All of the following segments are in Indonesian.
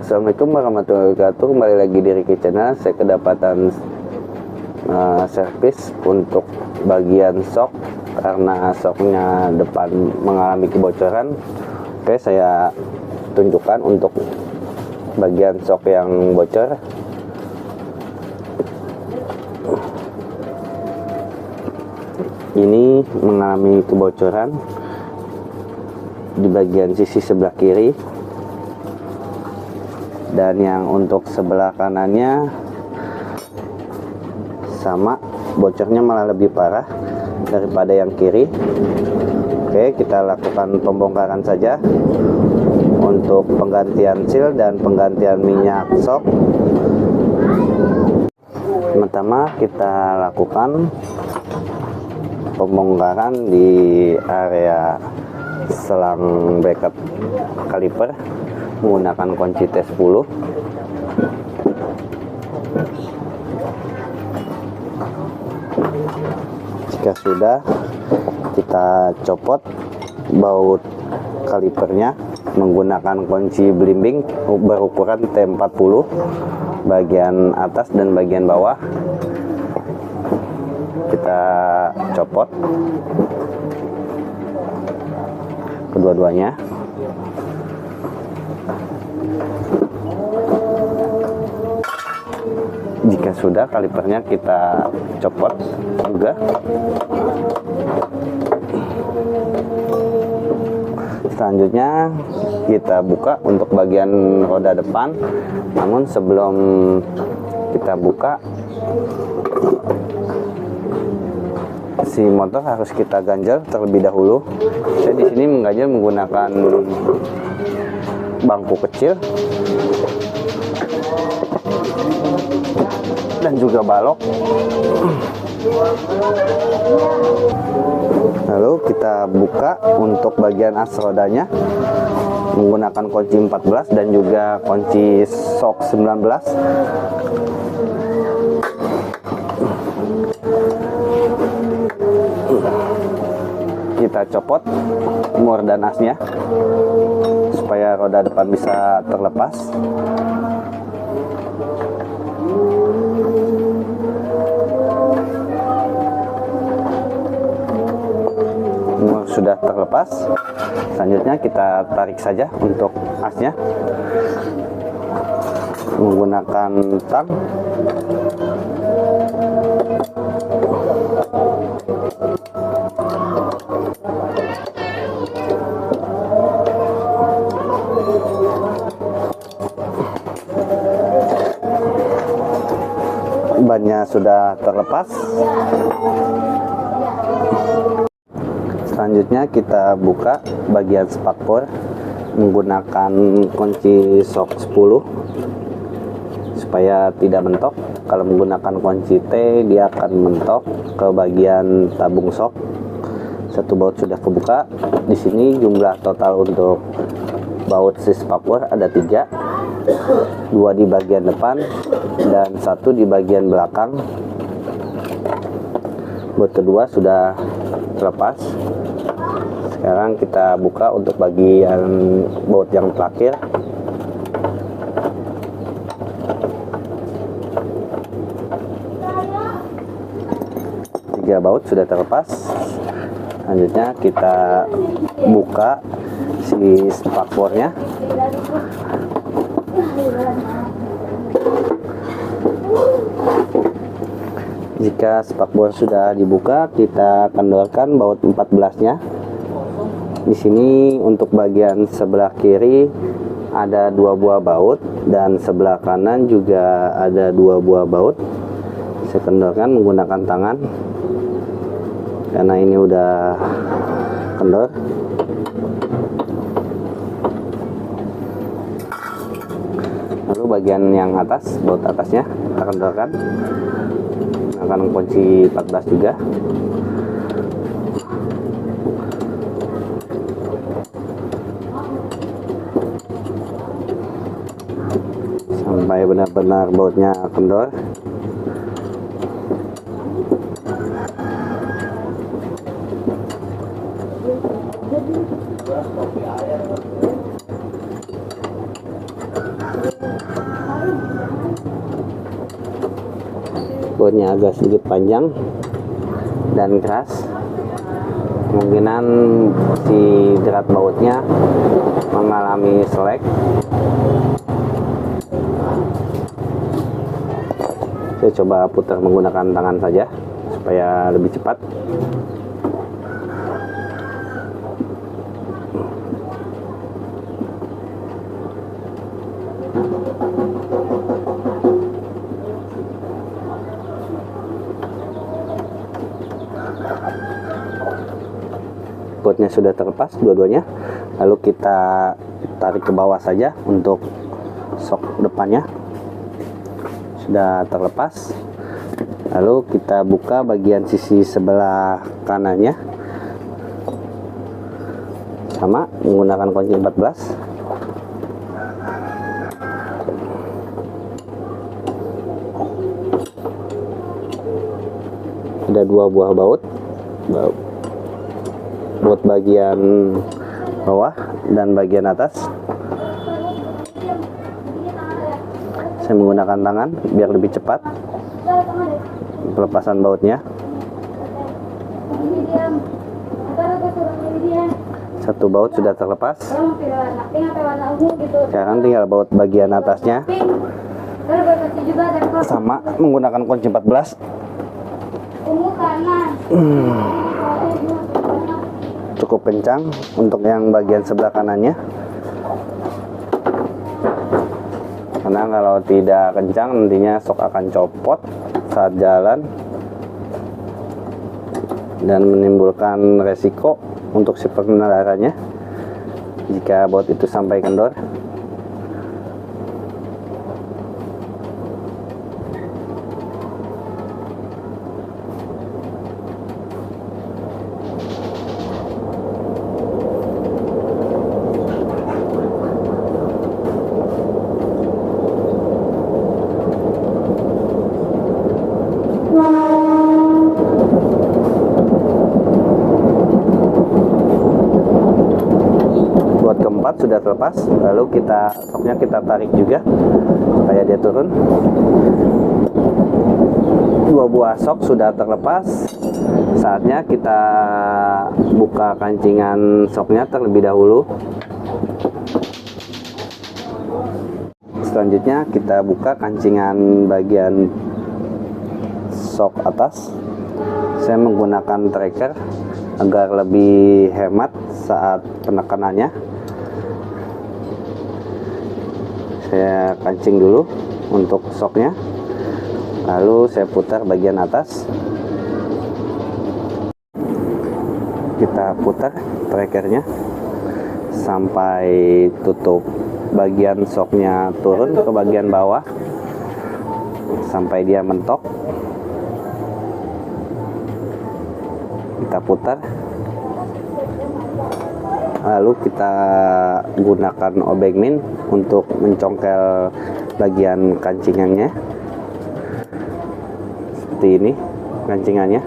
Assalamualaikum warahmatullahi wabarakatuh. Kembali lagi di Ricky Channel. Saya kedapatan servis untuk bagian sok karena soknya depan mengalami kebocoran. Oke, saya tunjukkan untuk bagian sok yang bocor. Ini mengalami kebocoran di bagian sisi sebelah kiri, dan yang untuk sebelah kanannya sama, bocornya malah lebih parah daripada yang kiri. Oke, kita lakukan pembongkaran saja untuk penggantian seal dan penggantian minyak sok. Pertama kita lakukan pembongkaran di area selang backup kaliper menggunakan kunci T10. Jika sudah, kita copot baut kalipernya menggunakan kunci belimbing berukuran T40 bagian atas dan bagian bawah. Kita copot kedua-duanya. Jika sudah, kalipernya kita copot juga. Selanjutnya kita buka untuk bagian roda depan. Namun sebelum kita buka, si motor harus kita ganjel terlebih dahulu. Saya di sini mengganjel menggunakan bangku kecil dan juga balok. Lalu kita buka untuk bagian as rodanya menggunakan kunci 14 dan juga kunci sok 19. Kita copot mur dan asnya supaya roda depan bisa terlepas. Mur sudah terlepas. Selanjutnya kita tarik saja untuk asnya menggunakan tang. Bannya sudah terlepas. Selanjutnya kita buka bagian spakbor menggunakan kunci sok 10 supaya tidak mentok. Kalau menggunakan kunci T, dia akan mentok ke bagian tabung sok. Satu baut sudah kebuka. Di sini jumlah total untuk baut si spakbor ada 3, 2 di bagian depan dan 1 di bagian belakang. Baut kedua sudah terlepas. Sekarang kita buka untuk bagian baut yang terakhir. Tiga baut sudah terlepas. Selanjutnya kita buka si spakbornya. Jika spakbor sudah dibuka, kita kendorkan baut 14-nya. Di sini untuk bagian sebelah kiri ada 2 buah baut dan sebelah kanan juga ada 2 buah baut. Saya kendorkan menggunakan tangan karena ini udah kendor. Lalu bagian yang atas, baut atasnya kita kendorkan menggunakan kunci 14 juga. Sampai benar-benar bautnya kendor. bautnya agak sedikit panjang dan keras, kemungkinan si jerat bautnya mengalami selek. Saya coba putar menggunakan tangan saja supaya lebih cepat. Bautnya sudah terlepas dua-duanya, lalu kita tarik ke bawah saja untuk sok depannya sudah terlepas. Lalu kita buka bagian sisi sebelah kanannya, sama menggunakan kunci 14. Ada dua buah baut bagian bawah dan bagian atas. Saya menggunakan tangan biar lebih cepat pelepasan bautnya. Satu baut sudah terlepas. Sekarang tinggal baut bagian atasnya, sama menggunakan kunci 14. Cukup kencang untuk yang bagian sebelah kanannya, karena kalau tidak kencang nantinya sok akan copot saat jalan dan menimbulkan resiko untuk si pengendaranya jika baut itu sampai kendor. Baut keempat sudah terlepas, lalu soknya kita tarik juga supaya dia turun. Dua buah sok sudah terlepas, saatnya kita buka kancingan soknya terlebih dahulu. Selanjutnya kita buka kancingan bagian sok atas. Saya menggunakan tracker agar lebih hemat saat penekanannya. Saya kancing dulu untuk soknya, lalu saya putar bagian atas. Kita putar trackernya sampai tutup bagian soknya turun ke bagian bawah sampai dia mentok. Kita putar, lalu kita gunakan obeng min untuk mencongkel bagian kancingannya seperti ini. Kancingannya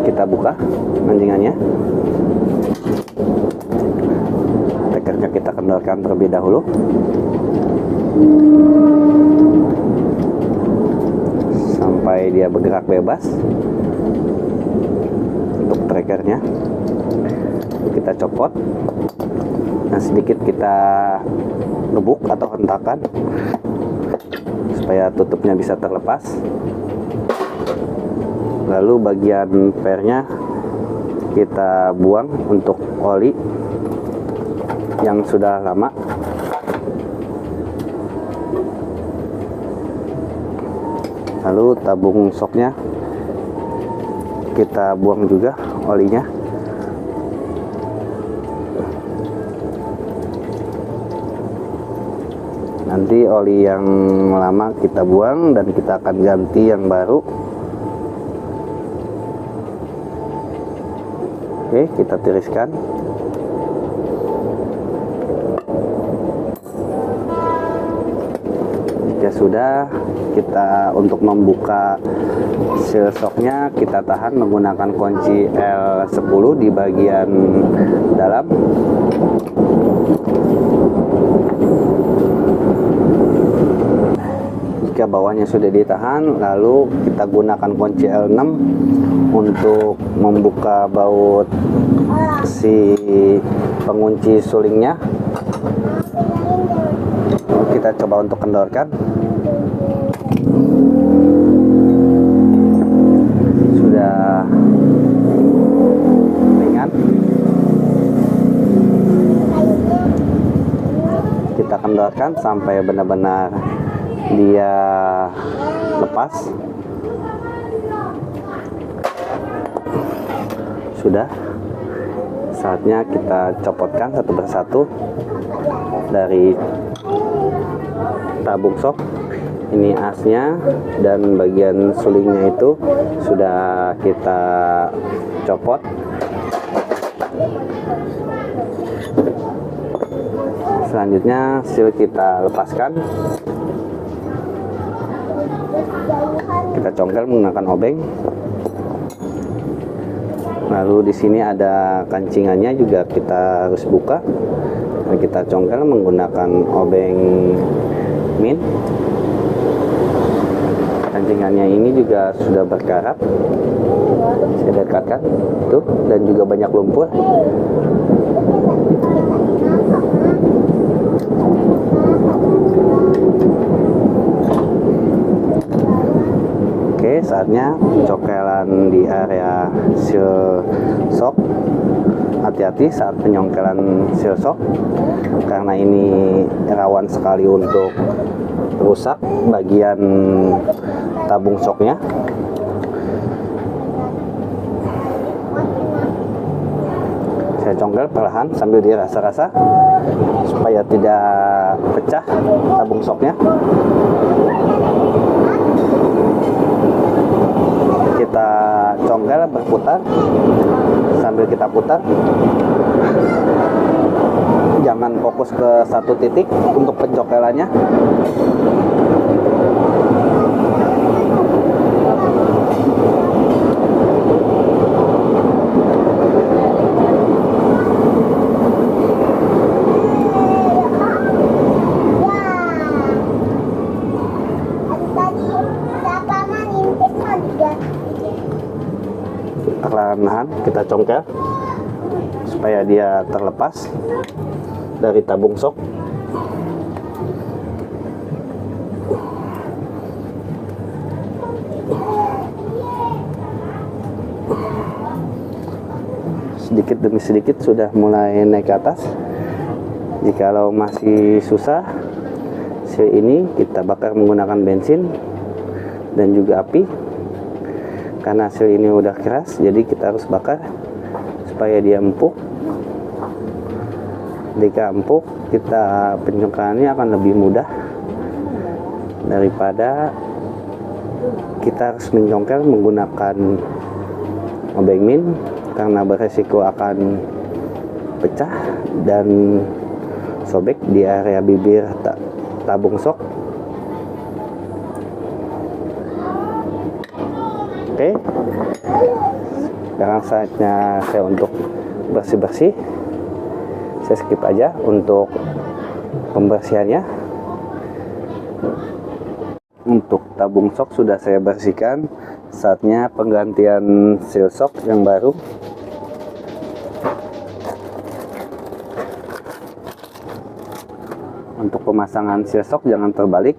kita buka, kancingannya tekernya kita kendorkan terlebih dahulu sampai dia bergerak bebas. Untuk trackernya kita copot, nah sedikit kita gebuk atau hentakan supaya tutupnya bisa terlepas. Lalu bagian pernya kita buang untuk oli yang sudah lama. Lalu tabung soknya kita buang juga olinya. Nanti oli yang lama kita buang dan kita akan ganti yang baru. Oke, kita tiriskan. Jika sudah, kita untuk membuka seal shocknya kita tahan menggunakan kunci L10 di bagian dalam. Jika bawahnya sudah ditahan, lalu kita gunakan kunci L6 untuk membuka baut si pengunci sulingnya. Lalu kita coba untuk kendorkan. Sudah ringan. Kita kendorkan sampai benar-benar dia lepas. Sudah, saatnya kita copotkan satu persatu dari tabung sok. Ini asnya dan bagian sulingnya itu sudah kita copot. Selanjutnya seal kita lepaskan. Kita congkel menggunakan obeng. Lalu di sini ada kancingannya juga kita harus buka. Dan kita congkel menggunakan obeng min. Kancingannya ini juga sudah berkarat. Saya dekatkan tuh, dan juga banyak lumpur. Oke, saatnya pencokelan di area seal shock. Hati-hati saat penyongkelan seal shock karena ini rawan sekali untuk rusak bagian tabung shocknya. Saya congkel perlahan sambil dirasa-rasa supaya tidak pecah tabung shocknya. Kita congkel berputar sambil kita putar, jangan fokus ke satu titik untuk pencokelannya. Perlahan kita congkel supaya dia terlepas dari tabung shock. Sedikit demi sedikit sudah mulai naik ke atas. Jikalau masih susah, seal ini kita bakar menggunakan bensin dan juga api. Karena seal ini udah keras, jadi kita harus bakar supaya dia empuk. Jika empuk, kita pencongkelannya akan lebih mudah daripada kita harus mencongkel menggunakan obeng min, karena beresiko akan pecah dan sobek di area bibir tabung shock. Oke, sekarang saatnya saya untuk bersih-bersih. Saya skip aja untuk pembersihannya. Untuk tabung shock sudah saya bersihkan. Saatnya penggantian seal shock yang baru. Untuk pemasangan seal shock jangan terbalik.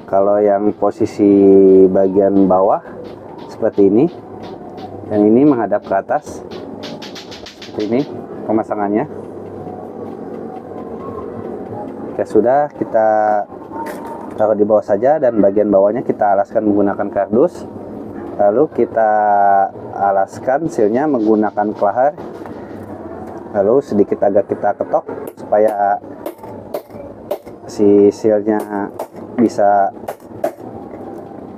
Kalau yang posisi bagian bawah seperti ini, dan ini menghadap ke atas seperti ini pemasangannya. Oke, sudah, kita taruh di bawah saja dan bagian bawahnya kita alaskan menggunakan kardus. Lalu kita alaskan sealnya menggunakan kelahar. Lalu sedikit agak kita ketok supaya si sealnya bisa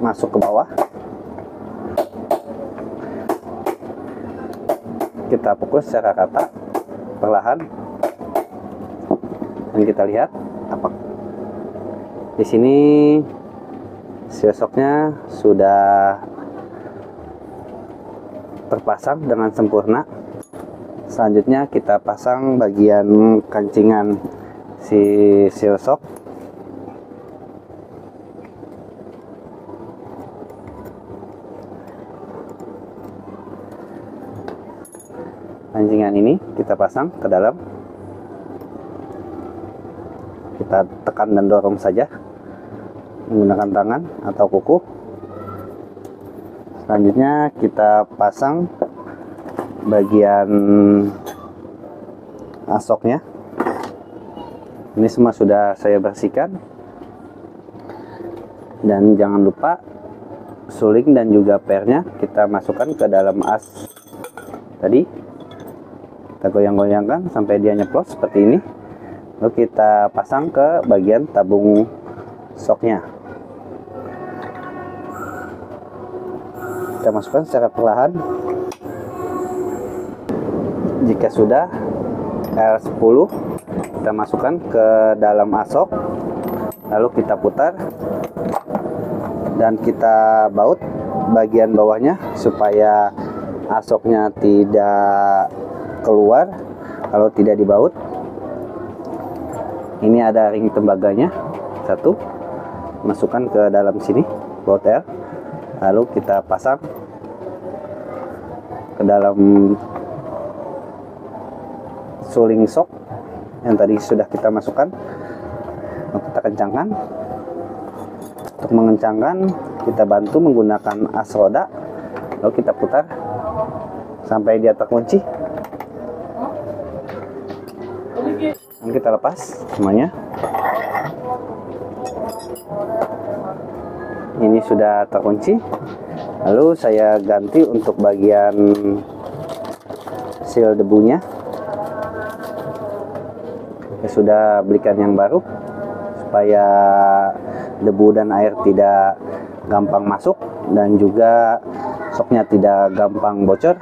masuk ke bawah. Kita pukul secara rata perlahan dan kita lihat apa di sini seal shocknya sudah terpasang dengan sempurna. Selanjutnya kita pasang bagian kancingan si seal shock. Kancingan ini kita pasang ke dalam, kita tekan dan dorong saja menggunakan tangan atau kuku. Selanjutnya kita pasang bagian asoknya. Ini semua sudah saya bersihkan, dan jangan lupa suling dan juga pernya kita masukkan ke dalam as tadi. Kita goyang-goyangkan sampai dia nyeplos seperti ini, lalu kita pasang ke bagian tabung soknya. Kita masukkan secara perlahan. Jika sudah L10, kita masukkan ke dalam asok, lalu kita putar dan kita baut bagian bawahnya supaya asoknya tidak keluar kalau tidak dibaut. Ini ada ring tembaganya satu, masukkan ke dalam sini, baut L, lalu kita pasang ke dalam suling sok yang tadi sudah kita masukkan. Lalu kita kencangkan. Untuk mengencangkan, kita bantu menggunakan as roda, lalu kita putar sampai dia terkunci. Dan kita lepas semuanya. Ini sudah terkunci. Lalu saya ganti untuk bagian seal debunya. Saya sudah belikan yang baru supaya debu dan air tidak gampang masuk dan juga soknya tidak gampang bocor.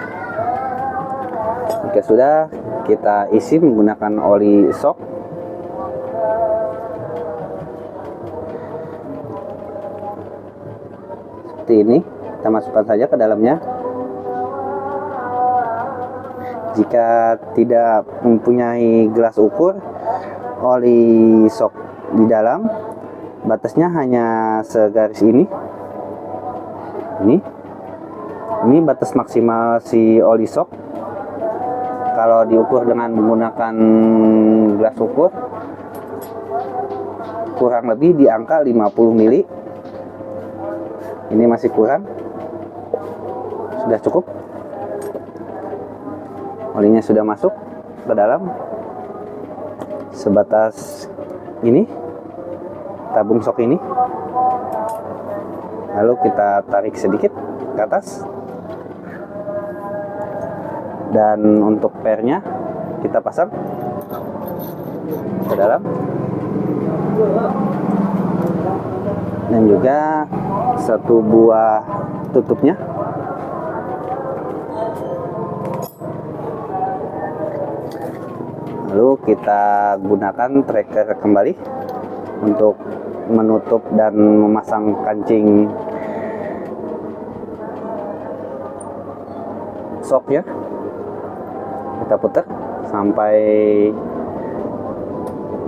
Jika sudah, kita isi menggunakan oli sok. Seperti ini, kita masukkan saja ke dalamnya. Jika tidak mempunyai gelas ukur oli sok di dalam, batasnya hanya segaris ini. Ini batas maksimal si oli sok. Kalau diukur dengan menggunakan gelas ukur, kurang lebih di angka 50 mili. Ini masih kurang, sudah cukup. Olinya sudah masuk ke dalam sebatas ini, tabung sok ini. Lalu kita tarik sedikit ke atas, dan untuk pernya kita pasang ke dalam, dan juga satu buah tutupnya. Lalu kita gunakan tracker kembali untuk menutup dan memasang kancing soknya. Kita putar sampai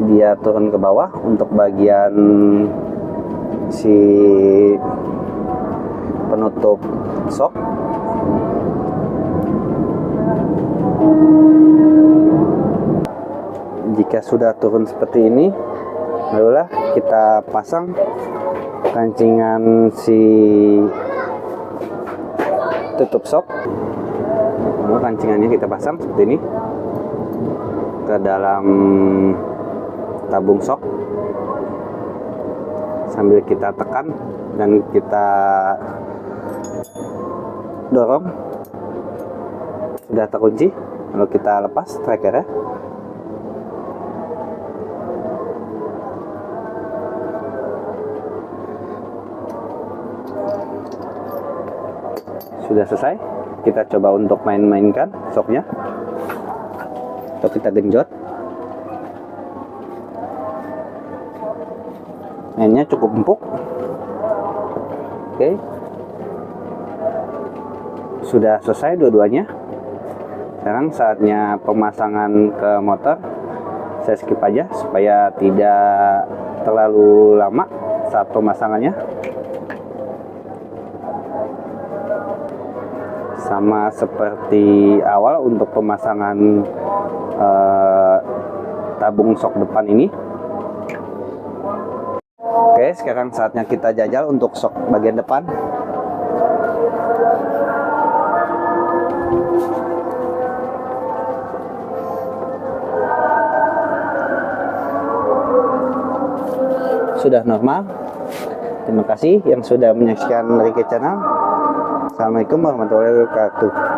dia turun ke bawah untuk bagian si penutup sok. Jika sudah turun seperti ini, barulah kita pasang kancingan si tutup sok. Lalu kancingannya kita pasang seperti ini ke dalam tabung sok, sambil kita tekan dan kita dorong. Sudah terkunci, lalu kita lepas trackernya. Sudah selesai, kita coba untuk main-mainkan soknya, atau kita genjot. Mainnya cukup empuk. Oke, sudah selesai dua-duanya. Sekarang saatnya pemasangan ke motor. Saya skip aja supaya tidak terlalu lama saat pemasangannya. Sama seperti awal untuk pemasangan tabung sok depan ini. Oke, sekarang saatnya kita jajal untuk sok bagian depan. Sudah normal. Terima kasih yang sudah menyaksikan Rike Channel. Assalamualaikum warahmatullahi wabarakatuh.